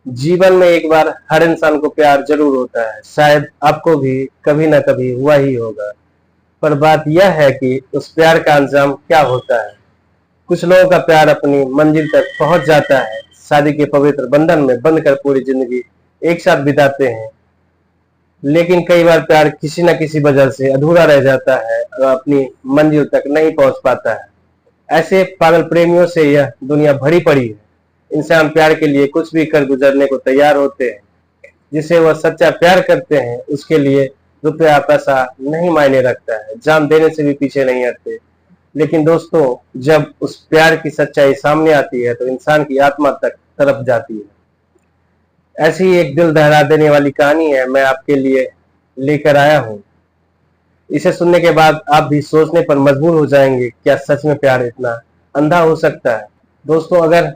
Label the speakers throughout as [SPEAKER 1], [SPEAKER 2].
[SPEAKER 1] जीवन में एक बार हर इंसान को प्यार जरूर होता है। शायद आपको भी कभी ना कभी हुआ ही होगा। पर बात यह है कि उस प्यार का अंजाम क्या होता है। कुछ लोगों का प्यार अपनी मंजिल तक पहुंच जाता है, शादी के पवित्र बंधन में बंधकर पूरी जिंदगी एक साथ बिताते हैं। लेकिन कई बार प्यार किसी न किसी वजह से अधूरा रह जाता है और अपनी मंजिल तक नहीं पहुंच पाता है। ऐसे पागल प्रेमियों से यह दुनिया भरी पड़ी है। इंसान प्यार के लिए कुछ भी कर गुजरने को तैयार होते हैं। जिसे वह सच्चा प्यार करते हैं उसके लिए रुपया पैसा नहीं मायने रखता है, जान देने से भी पीछे नहीं हटते। लेकिन दोस्तों, जब उस प्यार की सच्चाई सामने आती है तो इंसान की आत्मा तक तरफ जाती है। ऐसी ही एक दिल दहला देने वाली कहानी है मैं आपके लिए लेकर आया हूँ। इसे सुनने के बाद आप भी सोचने पर मजबूर हो जाएंगे, क्या सच में प्यार इतना अंधा हो सकता है। दोस्तों, अगर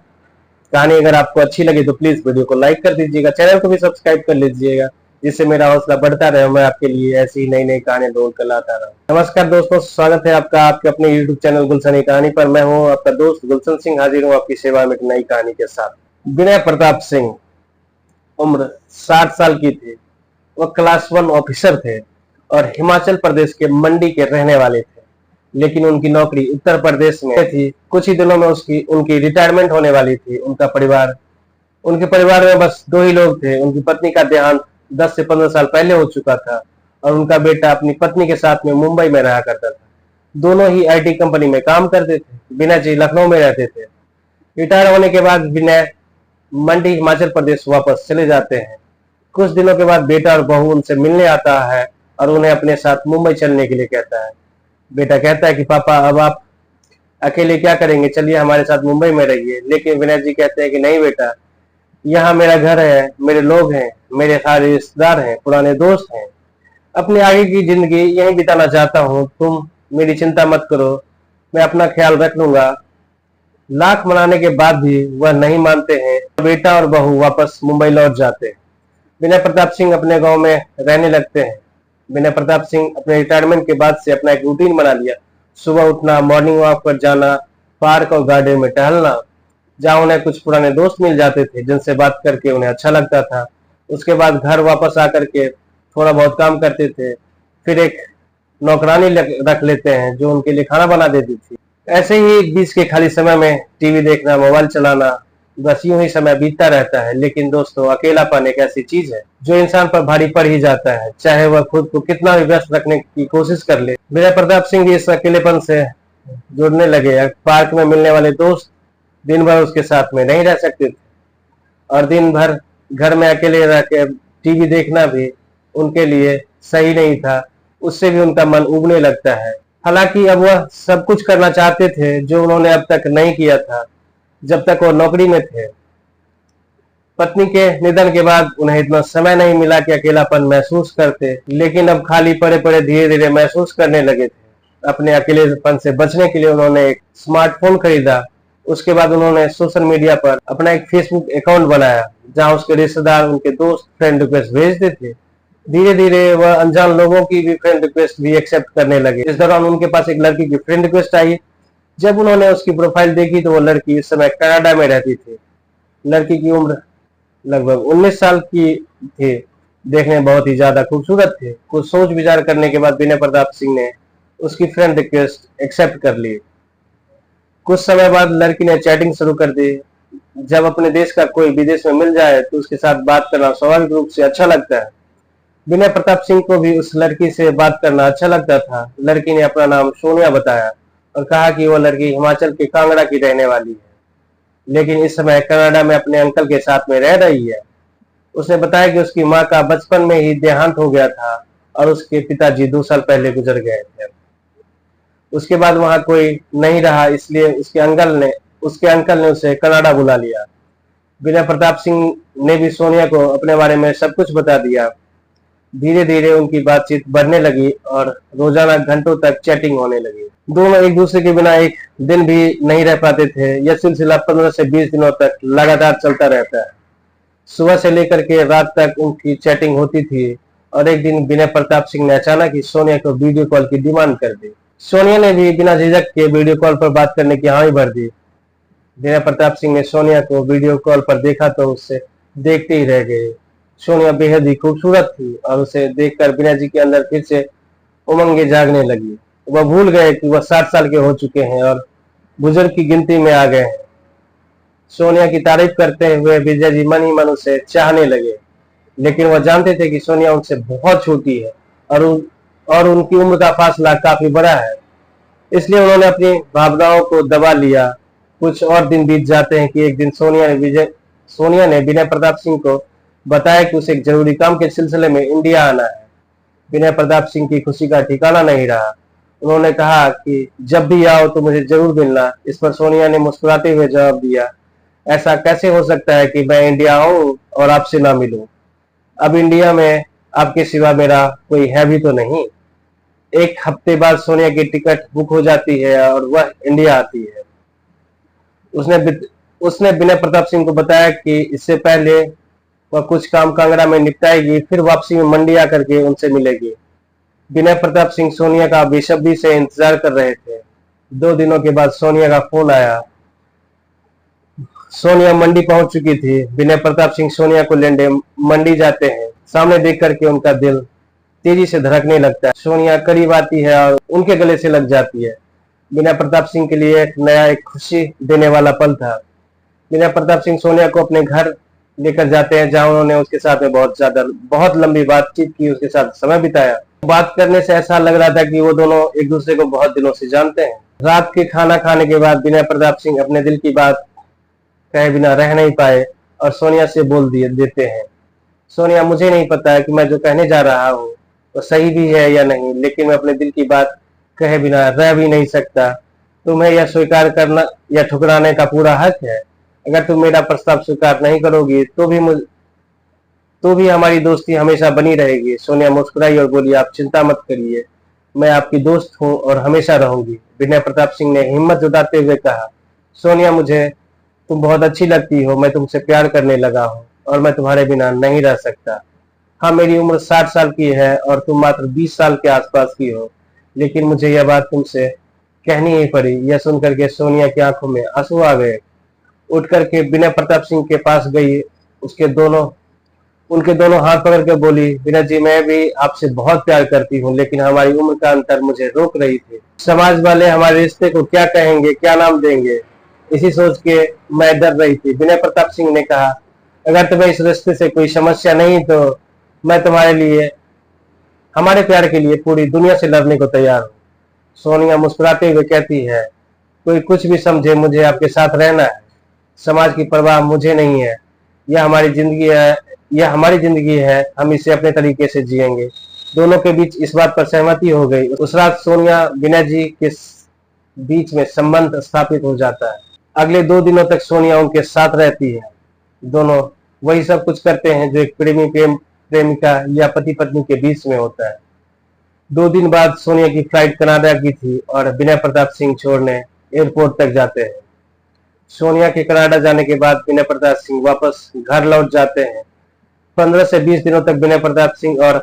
[SPEAKER 1] आपको अच्छी लगी तो प्लीज वीडियो को लाइक कर दीजिएगा, चैनल को भी सब्सक्राइब कर लीजिएगा, जिससे मेरा हौसला बढ़ता रहे। मैं आपके लिए ऐसी ही नई नई कहानी ढूंढ कर लाता रहूं। नमस्कार दोस्तों, स्वागत है आपका आपके अपने यूट्यूब चैनल गुलशन कहानी पर। मैं हूं आपका दोस्त गुलशन सिंह, हाजिर हूं आपकी सेवा में एक नई कहानी के साथ। विनय प्रताप सिंह उम्र 60 साल की थी। वह क्लास 1 ऑफिसर थे और हिमाचल प्रदेश के मंडी के रहने वाले थे। लेकिन उनकी नौकरी उत्तर प्रदेश में थी। कुछ ही दिनों में उनकी रिटायरमेंट होने वाली थी। उनके परिवार में बस 2 ही लोग थे। उनकी पत्नी का देहांत 10 से 15 साल पहले हो चुका था और उनका बेटा अपनी पत्नी के साथ में मुंबई में रहा करता था। दोनों ही आईटी कंपनी में काम करते थे। विनय जी लखनऊ में रहते थे। रिटायर होने के बाद विनय मंडी हिमाचल प्रदेश वापस चले जाते हैं। कुछ दिनों के बाद बेटा और बहू उनसे मिलने आता है और उन्हें अपने साथ मुंबई चलने के लिए कहता है। बेटा कहता है कि पापा, अब आप अकेले क्या करेंगे, चलिए हमारे साथ मुंबई में रहिए। लेकिन विनय जी कहते हैं कि नहीं बेटा, यहाँ मेरा घर है, मेरे लोग हैं, मेरे सारे रिश्तेदार हैं, पुराने दोस्त हैं। अपनी आगे की जिंदगी यहीं बिताना चाहता हूँ। तुम मेरी चिंता मत करो, मैं अपना ख्याल रख लूंगा। लाख मनाने के बाद भी वह नहीं मानते हैं। बेटा और बहू वापस मुंबई लौट जाते हैं। विनय प्रताप सिंह अपने गांव में रहने लगते हैं। विनय प्रताप सिंह अपने रिटायरमेंट के बाद से अपना एक रूटीन बना लिया। सुबह उठना, मॉर्निंग वॉक पर जाना, पार्क और गार्डन में टहलना, जहां उन्हें कुछ पुराने दोस्त मिल जाते थे जिनसे बात करके उन्हें अच्छा लगता था। उसके बाद घर वापस आकर के थोड़ा बहुत काम करते थे। फिर एक नौकरानी रख लेते हैं जो उनके लिए खाना बना देती थी। ऐसे ही बीच के खाली समय में टीवी देखना, मोबाइल चलाना, बस यूं ही समय बीतता रहता है। लेकिन दोस्तों, अकेलापन एक ऐसी चीज है जो इंसान पर भारी पड़ ही जाता है, चाहे वह खुद को कितना भी व्यस्त रखने की कोशिश कर ले। विनय प्रताप सिंह भी इस अकेलेपन से जुड़ने लगे। पार्क में मिलने वाले दोस्त दिन भर उसके साथ में नहीं रह सकते थे और दिन भर घर में अकेले रह के टीवी देखना भी उनके लिए सही नहीं था। उससे भी उनका मन उबने लगता है। हालांकि अब वह सब कुछ करना चाहते थे जो उन्होंने अब तक नहीं किया था जब तक वो नौकरी में थे। पत्नी के निधन के बाद उन्हें इतना समय नहीं मिला कि अकेलापन महसूस करते, लेकिन अब खाली पड़े पड़े धीरे धीरे महसूस करने लगे थे। अपने अकेलेपन से बचने के लिए उन्होंने एक स्मार्टफोन खरीदा। उसके बाद उन्होंने सोशल मीडिया पर अपना एक फेसबुक अकाउंट बनाया जहां उसके रिश्तेदार, उनके दोस्त फ्रेंड रिक्वेस्ट भेजते थे। धीरे धीरे वह अनजान लोगों की भी फ्रेंड रिक्वेस्ट भी एक्सेप्ट करने लगे। इस दौरान उनके पास एक लड़की की फ्रेंड रिक्वेस्ट आई। जब उन्होंने उसकी प्रोफाइल देखी तो वो लड़की इस समय कनाडा में रहती थी। लड़की की उम्र लगभग 19 साल की थी। देखने में बहुत ही ज्यादा खूबसूरत थे। कुछ सोच विचार करने के बाद विनय प्रताप सिंह ने उसकी फ्रेंड रिक्वेस्ट एक्सेप्ट कर ली। कुछ समय बाद लड़की ने चैटिंग शुरू कर दी। जब अपने देश का कोई विदेश में मिल जाए तो उसके साथ बात करना स्वाभाविक रूप से अच्छा लगता है। विनय प्रताप सिंह को भी उस लड़की से बात करना अच्छा लगता था। लड़की ने अपना नाम सोनिया बताया और कहा कि वह लड़की हिमाचल के कांगड़ा की रहने वाली है, लेकिन इस समय कनाडा में अपने अंकल के साथ में रह रही है। उसने बताया कि उसकी मां का बचपन में ही देहांत हो गया था और उसके पिताजी 2 साल पहले गुजर गए थे। उसके बाद वहां कोई नहीं रहा, इसलिए उसके अंकल ने उसे कनाडा बुला लिया। विनय प्रताप सिंह ने भी सोनिया को अपने बारे में सब कुछ बता दिया। धीरे धीरे उनकी बातचीत बढ़ने लगी और रोजाना घंटों तक चैटिंग होने लगी। दोनों एक दूसरे के बिना एक दिन भी नहीं रह पाते थे। यह सिलसिला 15 से 20 दिनों तक लगातार चलता रहता है। सुबह से लेकर के रात तक उनकी चैटिंग होती थी और एक दिन विनय प्रताप सिंह ने अचानक ही सोनिया को वीडियो कॉल की डिमांड कर दी। सोनिया ने भी बिना झिझक के वीडियो कॉल पर बात करने की हामी भर दी। विनय प्रताप सिंह ने सोनिया को वीडियो कॉल पर देखा तो उससे देखते ही रह गए। सोनिया बेहद ही खूबसूरत थी और उसे देखकर बीना जी के अंदर फिर से उमंगे जागने लगी। वह भूल गए कि वह 60 साल के हो चुके हैं और बुजुर्ग की गिनती में आ गए हैं। सोनिया की तारीफ करते हुए विजय जी मन ही मन उसे चाहने लगे, लेकिन वह जानते थे कि सोनिया उनसे बहुत छोटी है और उनकी उम्र का फासला काफी बड़ा है। इसलिए उन्होंने अपनी भावनाओं को दबा लिया। कुछ और दिन बीत जाते हैं कि एक दिन सोनिया ने विनय प्रताप सिंह को बताया कि उसे एक जरूरी काम के सिलसिले में इंडिया आना है। विनय प्रताप सिंह की खुशी का ठिकाना नहीं रहा। उन्होंने कहा कि जब भी आओ तो मुझे जरूर मिलना। इस पर सोनिया ने मुस्कुराते हुए जवाब दिया, ऐसा कैसे हो सकता है कि मैं इंडिया आऊं और आपसे ना मिलूं? अब इंडिया में आपके सिवा मेरा कोई है भी तो नहीं। एक हफ्ते बाद सोनिया की टिकट बुक हो जाती है और वह इंडिया आती है। उसने उसने विनय प्रताप सिंह को बताया कि इससे पहले वह कुछ काम कांगड़ा में निपटाएगी, फिर वापसी में मंडी आकर के उनसे मिलेगी। विनय प्रताप सिंह सोनिया का बेसब्री से इंतजार कर रहे थे। 2 दिनों के बाद सोनिया का फोन आया। सोनिया मंडी पहुंच चुकी थी। विनय प्रताप सिंह सोनिया को लेने मंडी जाते हैं। सामने देख करके उनका दिल तेजी से धड़कने लगता है। सोनिया करीब आती है और उनके गले से लग जाती है। विनय प्रताप सिंह के लिए एक खुशी देने वाला पल था। विनय प्रताप सिंह सोनिया को अपने घर लेकर जाते हैं, जहां उन्होंने उसके साथ में बहुत लंबी बातचीत की, उसके साथ समय बिताया। बात करने से ऐसा लग रहा था कि वो दोनों एक दूसरे को बहुत दिनों से जानते हैं। रात के खाना खाने के बाद विनय प्रताप सिंह अपने दिल की बात कहे बिना रह नहीं पाए और सोनिया से बोल देते हैं, सोनिया, मुझे नहीं पता है कि मैं जो कहने जा रहा हूँ वो सही भी है या नहीं, लेकिन मैं अपने दिल की बात कहे बिना रह भी नहीं सकता। तुम्हें यह स्वीकार करना या ठुकराने का पूरा हक है। अगर तुम मेरा प्रस्ताव स्वीकार नहीं करोगी तो भी हमारी दोस्ती हमेशा बनी रहेगी। सोनिया मुस्कुराई और बोली, आप चिंता मत करिए, मैं आपकी दोस्त हूँ और हमेशा रहूंगी। विनय प्रताप सिंह ने हिम्मत जुटाते हुए कहा, सोनिया, मुझे तुम बहुत अच्छी लगती हो। मैं तुमसे प्यार करने लगा हूँ और मैं तुम्हारे बिना नहीं रह सकता। हाँ, मेरी उम्र 60 साल की है और तुम मात्र 20 साल के आसपास की हो, लेकिन मुझे यह बात तुमसे कहनी ही पड़ी। यह सुनकर के सोनिया की आंखों में आंसू आ गए। उठ करके विनय प्रताप सिंह के पास गई, उनके दोनों हाथ पकड़ के बोली, विनय जी, मैं भी आपसे बहुत प्यार करती हूँ, लेकिन हमारी उम्र का अंतर मुझे रोक रही थी। समाज वाले हमारे रिश्ते को क्या कहेंगे, क्या नाम देंगे, इसी सोच के मैं डर रही थी। विनय प्रताप सिंह ने कहा, अगर तुम्हें इस रिश्ते से कोई समस्या नहीं तो मैं तुम्हारे लिए, हमारे प्यार के लिए पूरी दुनिया से लड़ने को तैयार हूँ। सोनिया मुस्कुराते हुए कहती है, कोई कुछ भी समझे, मुझे आपके साथ रहना है। समाज की परवाह मुझे नहीं है। यह हमारी जिंदगी है, हम इसे अपने तरीके से जिएंगे। दोनों के बीच इस बात पर सहमति हो गई। उस रात सोनिया विनय जी के बीच में संबंध स्थापित हो जाता है। अगले 2 दिनों तक सोनिया उनके साथ रहती है। दोनों वही सब कुछ करते हैं जो एक प्रेमिका या पति पत्नी के बीच में होता है। 2 दिन बाद सोनिया की फ्लाइट कनाडा की थी और विनय प्रताप सिंह छोड़ने एयरपोर्ट तक जाते हैं। सोनिया के कनाडा जाने के बाद विनय प्रताप सिंह वापस घर लौट जाते हैं। 15 से 20 दिनों तक विनय प्रताप सिंह और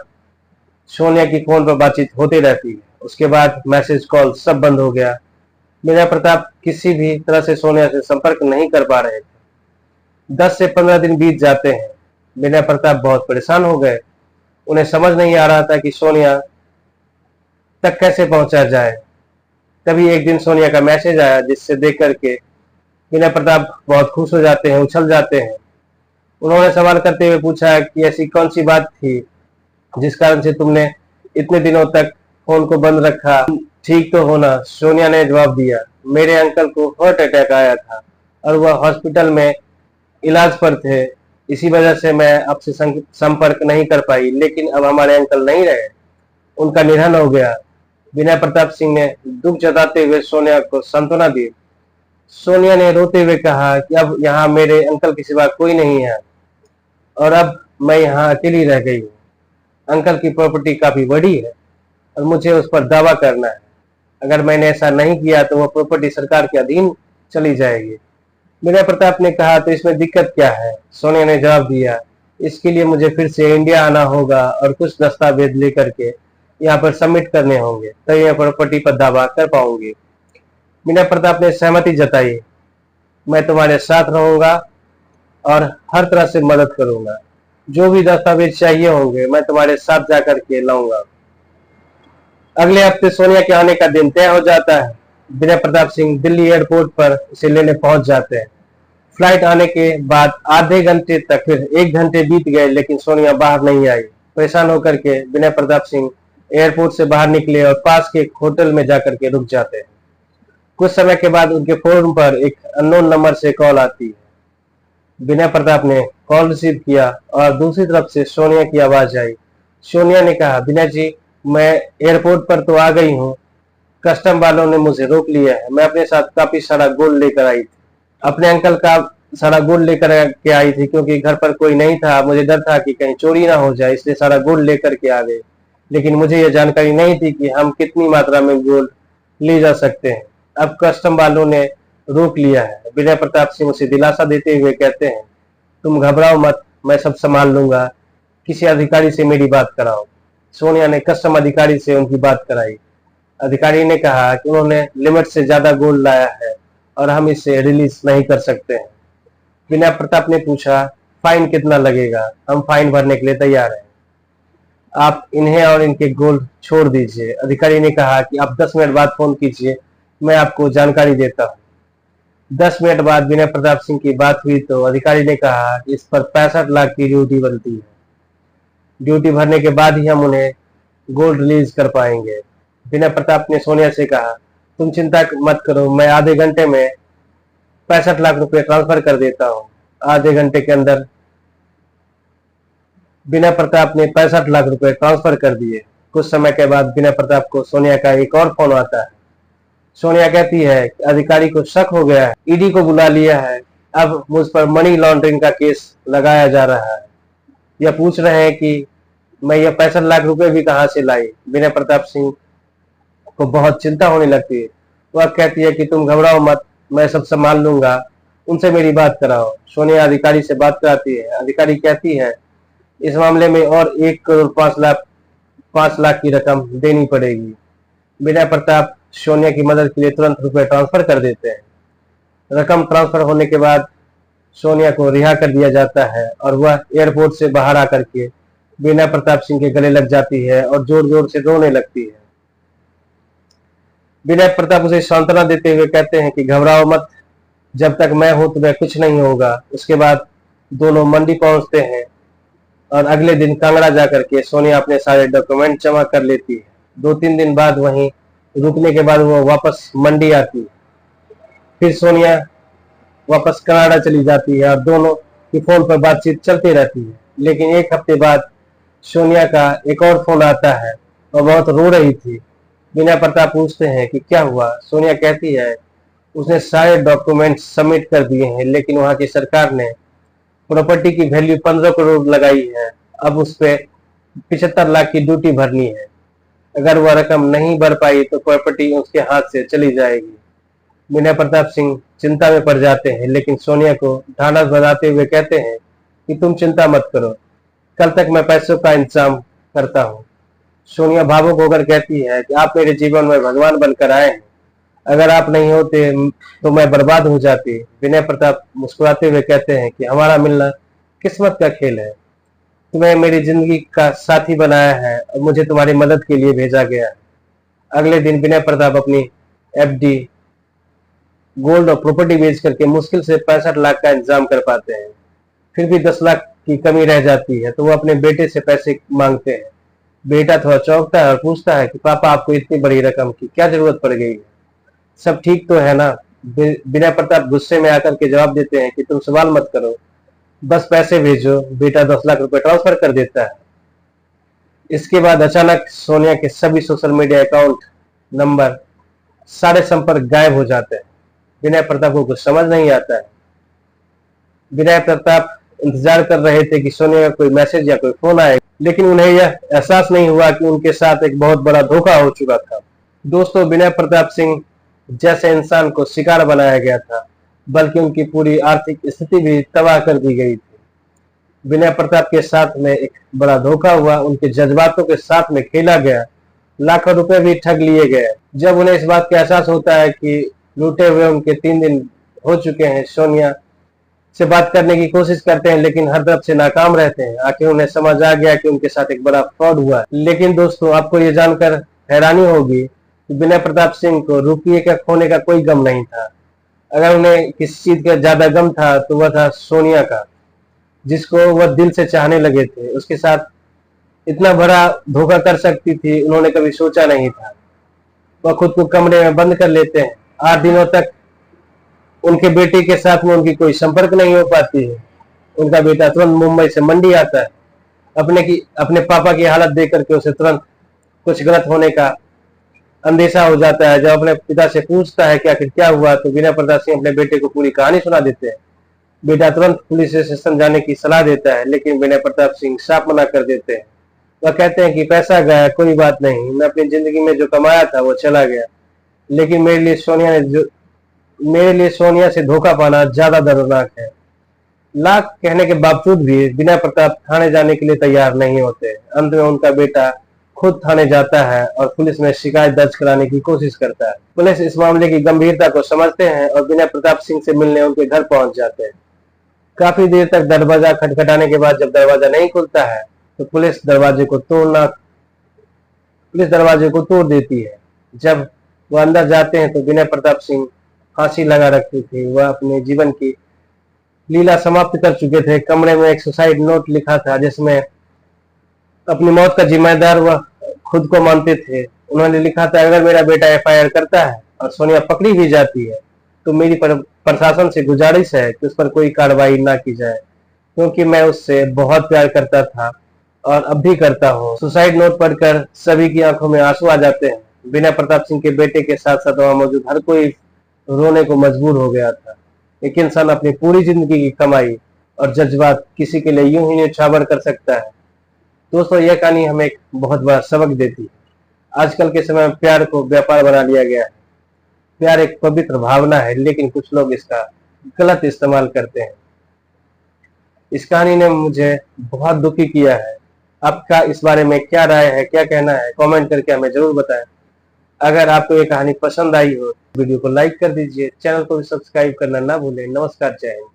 [SPEAKER 1] सोनिया की फोन पर बातचीत होती रहती है। उसके बाद मैसेज कॉल सब बंद हो गया। विनय प्रताप किसी भी तरह से सोनिया से संपर्क नहीं कर पा रहे थे। 10 से 15 दिन बीत जाते हैं। विनय प्रताप बहुत परेशान हो गए। उन्हें समझ नहीं आ रहा था कि सोनिया तक कैसे पहुंचा जाए। तभी एक दिन सोनिया का मैसेज आया, जिससे देख करके विनय प्रताप बहुत खुश हो जाते हैं, उछल जाते हैं। उन्होंने सवाल करते हुए पूछा कि ऐसी कौन सी बात थी जिस कारण से तुमने इतने दिनों तक फोन को बंद रखा, ठीक तो होना? सोनिया ने जवाब दिया, मेरे अंकल को हार्ट अटैक आया था और वह हॉस्पिटल में इलाज पर थे, इसी वजह से मैं आपसे संपर्क नहीं कर पाई। लेकिन अब हमारे अंकल नहीं रहे, उनका निधन हो गया। विनय प्रताप सिंह ने दुख जताते हुए सोनिया को सांत्वना दी। सोनिया ने रोते हुए कहा कि अब यहाँ मेरे अंकल के सिवा कोई नहीं है और अब मैं यहाँ अकेली रह गई हूँ। अंकल की प्रॉपर्टी काफी बड़ी है और मुझे उस पर दावा करना है। अगर मैंने ऐसा नहीं किया तो वह प्रॉपर्टी सरकार के अधीन चली जाएगी। विनय प्रताप ने कहा, तो इसमें दिक्कत क्या है? सोनिया ने जवाब दिया, इसके लिए मुझे फिर से इंडिया आना होगा और कुछ दस्तावेज लेकर के यहाँ पर सबमिट करने होंगे, तभी मैं प्रॉपर्टी पर दावा कर पाऊंगी। विनय प्रताप ने सहमति जताई, मैं तुम्हारे साथ रहूंगा और हर तरह से मदद करूंगा। जो भी दस्तावेज चाहिए होंगे मैं तुम्हारे साथ जाकर के लाऊंगा। अगले हफ्ते सोनिया के आने का दिन तय हो जाता है। विनय प्रताप सिंह दिल्ली एयरपोर्ट पर उसे लेने पहुंच जाते हैं। फ्लाइट आने के बाद आधे घंटे तक फिर 1 घंटे बीत गए, लेकिन सोनिया बाहर नहीं आई। परेशान होकर के विनय प्रताप सिंह एयरपोर्ट से बाहर निकले और पास के एक होटल में जाकर के रुक जाते हैं। कुछ समय के बाद उनके फोन पर एक अननोन नंबर से कॉल आती है। विनय प्रताप ने कॉल रिसीव किया और दूसरी तरफ से सोनिया की आवाज आई। सोनिया ने कहा, विनय जी, मैं एयरपोर्ट पर तो आ गई हूँ, कस्टम वालों ने मुझे रोक लिया है। मैं अपने साथ काफी सारा गोल्ड लेकर आई थी, अपने अंकल का सारा गोल्ड लेकर के आई थी, क्योंकि घर पर कोई नहीं था। मुझे डर था कि कहीं चोरी ना हो जाए, इसलिए सारा गोल्ड लेकर के आ गए। लेकिन मुझे यह जानकारी नहीं थी कि हम कितनी मात्रा में गोल्ड ले जा सकते हैं। अब कस्टम वालों ने रोक लिया है। विनय प्रताप सिंह उसे दिलासा देते हुए कहते हैं, तुम घबराओ मत, मैं सब संभाल लूंगा, किसी अधिकारी से मेरी बात कराओ। सोनिया ने कस्टम अधिकारी से उनकी बात कराई। अधिकारी ने कहा कि उन्होंने लिमिट से ज्यादा गोल्ड लाया है और हम इसे रिलीज नहीं कर सकते हैं। विनय प्रताप ने पूछा, फाइन कितना लगेगा? हम फाइन भरने के लिए तैयार हैं, आप इन्हें और इनके गोल्ड छोड़ दीजिए। अधिकारी ने कहा कि आप 10 मिनट बाद फोन कीजिए, मैं आपको जानकारी देता हूँ। 10 मिनट बाद विनय प्रताप सिंह की बात हुई तो अधिकारी ने कहा कि इस पर 65 लाख की ड्यूटी बनती है। ड्यूटी भरने के बाद ही हम उन्हें गोल्ड रिलीज कर पाएंगे। विनय प्रताप ने सोनिया से कहा, तुम चिंता मत करो, मैं आधे घंटे में 65 लाख रुपए ट्रांसफर कर देता हूँ। आधे घंटे के अंदर विनय प्रताप ने 65 लाख रुपए ट्रांसफर कर दिए। कुछ समय के बाद विनय प्रताप को सोनिया का एक और फोन आता है। सोनिया कहती है कि अधिकारी को शक हो गया है, ईडी को बुला लिया है, अब मुझ पर मनी लॉन्ड्रिंग का केस लगाया जा रहा है। यह पूछ रहे हैं कि मैं यह 65 लाख रुपए भी कहां से लाई। विनय प्रताप सिंह को बहुत चिंता होने लगती है। वह कहती है कि तुम घबराओ मत, मैं सब संभाल लूंगा, उनसे मेरी बात कराओ। सोनिया अधिकारी से बात कराती है। अधिकारी कहती है, इस मामले में और 1 करोड़ 5 लाख की रकम देनी पड़ेगी। विनय प्रताप सोनिया की मदद के लिए तुरंत रुपए ट्रांसफर कर देते हैं। रकम ट्रांसफर होने के बाद सोनिया को रिहा कर दिया जाता है और वह एयरपोर्ट से बाहर आकर के विनय प्रताप सिंह के गले लग जाती है और जोर जोर से रोने लगती है। विनय प्रताप उसे सांत्वना देते हुए कहते हैं कि घबराओ मत, जब तक मैं हूं तुम्हें कुछ नहीं होगा। उसके बाद दोनों मंडी पहुंचते हैं और अगले दिन कांगड़ा जाकर के सोनिया अपने सारे डॉक्यूमेंट जमा कर लेती है। 2-3 दिन बाद वहीं रुकने के बाद वो वापस मंडी आती है। फिर सोनिया वापस कनाडा चली जाती है और दोनों की फोन पर बातचीत चलती रहती है। लेकिन 1 हफ्ते बाद सोनिया का एक और फोन आता है और बहुत रो रही थी। विनय प्रताप पूछते हैं कि क्या हुआ। सोनिया कहती है उसने सारे डॉक्यूमेंट सबमिट कर दिए हैं, लेकिन वहां की सरकार ने प्रॉपर्टी की वैल्यू 15 करोड़ लगाई है। अब उस पे 75 लाख की ड्यूटी भरनी है। अगर वह रकम नहीं भर पाई तो प्रॉपर्टी उसके हाथ से चली जाएगी। विनय प्रताप सिंह चिंता में पड़ जाते हैं, लेकिन सोनिया को ढांढस बंधाते हुए कहते हैं कि तुम चिंता मत करो, कल तक मैं पैसों का इंतजाम करता हूँ। सोनिया भावुक होकर कहती है कि आप मेरे जीवन में भगवान बनकर आए हैं, अगर आप नहीं होते तो मैं बर्बाद हो जाती। विनय प्रताप मुस्कुराते हुए कहते हैं कि हमारा मिलना किस्मत का खेल है, तुम्हें मेरी जिंदगी का साथी बनाया है और मुझे तुम्हारी मदद के लिए भेजा गया है। अगले दिन विनय प्रताप अपनी एफडी, गोल्ड और प्रॉपर्टी बेच करके मुश्किल से 65 लाख का इंतजाम कर पाते हैं। फिर भी 10 लाख की कमी रह जाती है तो वो अपने बेटे से पैसे मांगते हैं। बेटा थोड़ा चौंकता है और पूछता है कि पापा, आपको इतनी बड़ी रकम की क्या जरूरत पड़ गई है, सब ठीक तो है ना। विनय प्रताप गुस्से में आकर के जवाब देते हैं कि तुम सवाल मत करो, बस पैसे भेजो। बेटा 10 लाख रुपए ट्रांसफर कर देता है। इसके बाद अचानक सोनिया के सभी सोशल मीडिया अकाउंट, नंबर, सारे संपर्क गायब हो जाते हैं। विनय प्रताप को कुछ समझ नहीं आता है। विनय प्रताप इंतजार कर रहे थे कि सोनिया का कोई मैसेज या कोई फोन आए, लेकिन उन्हें यह एहसास नहीं हुआ कि उनके साथ एक बहुत बड़ा धोखा हो चुका था। दोस्तों, विनय प्रताप सिंह जैसे इंसान को शिकार बनाया गया था, बल्कि उनकी पूरी आर्थिक स्थिति भी तबाह कर दी गई थी। विनय प्रताप के साथ में एक बड़ा धोखा हुआ, उनके जज्बातों के साथ में खेला गया, लाखों रुपए भी ठग लिए गए। जब उन्हें इस बात का एहसास होता है कि लूटे हुए उनके 3 दिन हो चुके हैं, सोनिया से बात करने की कोशिश करते हैं, लेकिन हर तरफ से नाकाम रहते हैं। आखिर उन्हें समझ आ गया कि उनके साथ एक बड़ा फ्रॉड हुआ है। लेकिन दोस्तों, आपको ये जानकर हैरानी होगी कि विनय प्रताप सिंह को रुपये का खोने का कोई गम नहीं था। अगर उन्हें किसी चीज का ज्यादा गम था तो वह था सोनिया का, जिसको वह दिल से चाहने लगे थे। उसके साथ इतना बड़ा धोखा कर सकती थी, उन्होंने कभी सोचा नहीं था। वह खुद को कमरे में बंद कर लेते हैं। 8 दिनों तक उनके बेटे के साथ में उनकी कोई संपर्क नहीं हो पाती है। उनका बेटा तुरंत मुंबई से मंडी आता है। अपने पापा की हालत देख करके उसे तुरंत कुछ गलत होने का अंदेशा हो जाता है। जब अपने पिता से पूछता है कि आखिर क्या हुआ, तो विनय प्रताप सिंह अपने बेटे को पूरी कहानी सुना देते हैं। बेटा तुरंत पुलिस स्टेशन जाने की सलाह देता है, लेकिन विनय प्रताप सिंह साफ मना कर देते हैं। वह कहते हैं कि पैसा गया, कोई बात नहीं, मैं अपनी जिंदगी में जो कमाया था वो चला गया, लेकिन मेरे लिए सोनिया से धोखा पाना ज्यादा दर्दनाक है। लाख कहने के बावजूद भी विनय प्रताप थाने जाने के लिए तैयार नहीं होते। अंत में उनका बेटा खुद थाने जाता है और पुलिस में शिकायत दर्ज कराने की कोशिश करता है। पुलिस इस मामले की गंभीरता को समझते हैं और विनय प्रताप सिंह से मिलने उनके घर पहुंच जाते हैं। काफी देर तक दरवाजा खटखटाने के बाद जब दरवाजा नहीं खुलता है तो पुलिस दरवाजे को तोड़ देती है। जब वह अंदर जाते हैं तो विनय प्रताप सिंह फांसी लगा रखते थे। वह अपने जीवन की लीला समाप्त कर चुके थे। कमरे में एक सुसाइड नोट लिखा था, जिसमें अपनी मौत का जिम्मेदार वह खुद को मानते थे। उन्होंने लिखा था, अगर मेरा बेटा FIR करता है और सोनिया पकड़ी भी जाती है तो मेरी प्रशासन से गुजारिश है कि उस पर कोई कार्रवाई ना की जाए, क्योंकि मैं उससे बहुत प्यार करता था और अब भी करता हूँ। सुसाइड नोट पढ़कर सभी की आंखों में आंसू आ जाते हैं। विनय प्रताप सिंह के बेटे के साथ साथ वहां मौजूद हर कोई रोने को मजबूर हो गया था। एक इंसान अपनी पूरी जिंदगी की कमाई और जज्बात किसी के लिए यूं ही न्यौछावर कर सकता है। दोस्तों, यह कहानी हमें एक बहुत बड़ा सबक देती है। आजकल के समय में प्यार को व्यापार बना लिया गया है। प्यार एक पवित्र भावना है, लेकिन कुछ लोग इसका गलत इस्तेमाल करते हैं। इस कहानी ने मुझे बहुत दुखी किया है। आपका इस बारे में क्या राय है, क्या कहना है, कमेंट करके हमें जरूर बताएं। अगर आपको ये कहानी पसंद आई हो तो वीडियो को लाइक कर दीजिए, चैनल को भी सब्सक्राइब करना ना भूलें। नमस्कार, जय हिंद।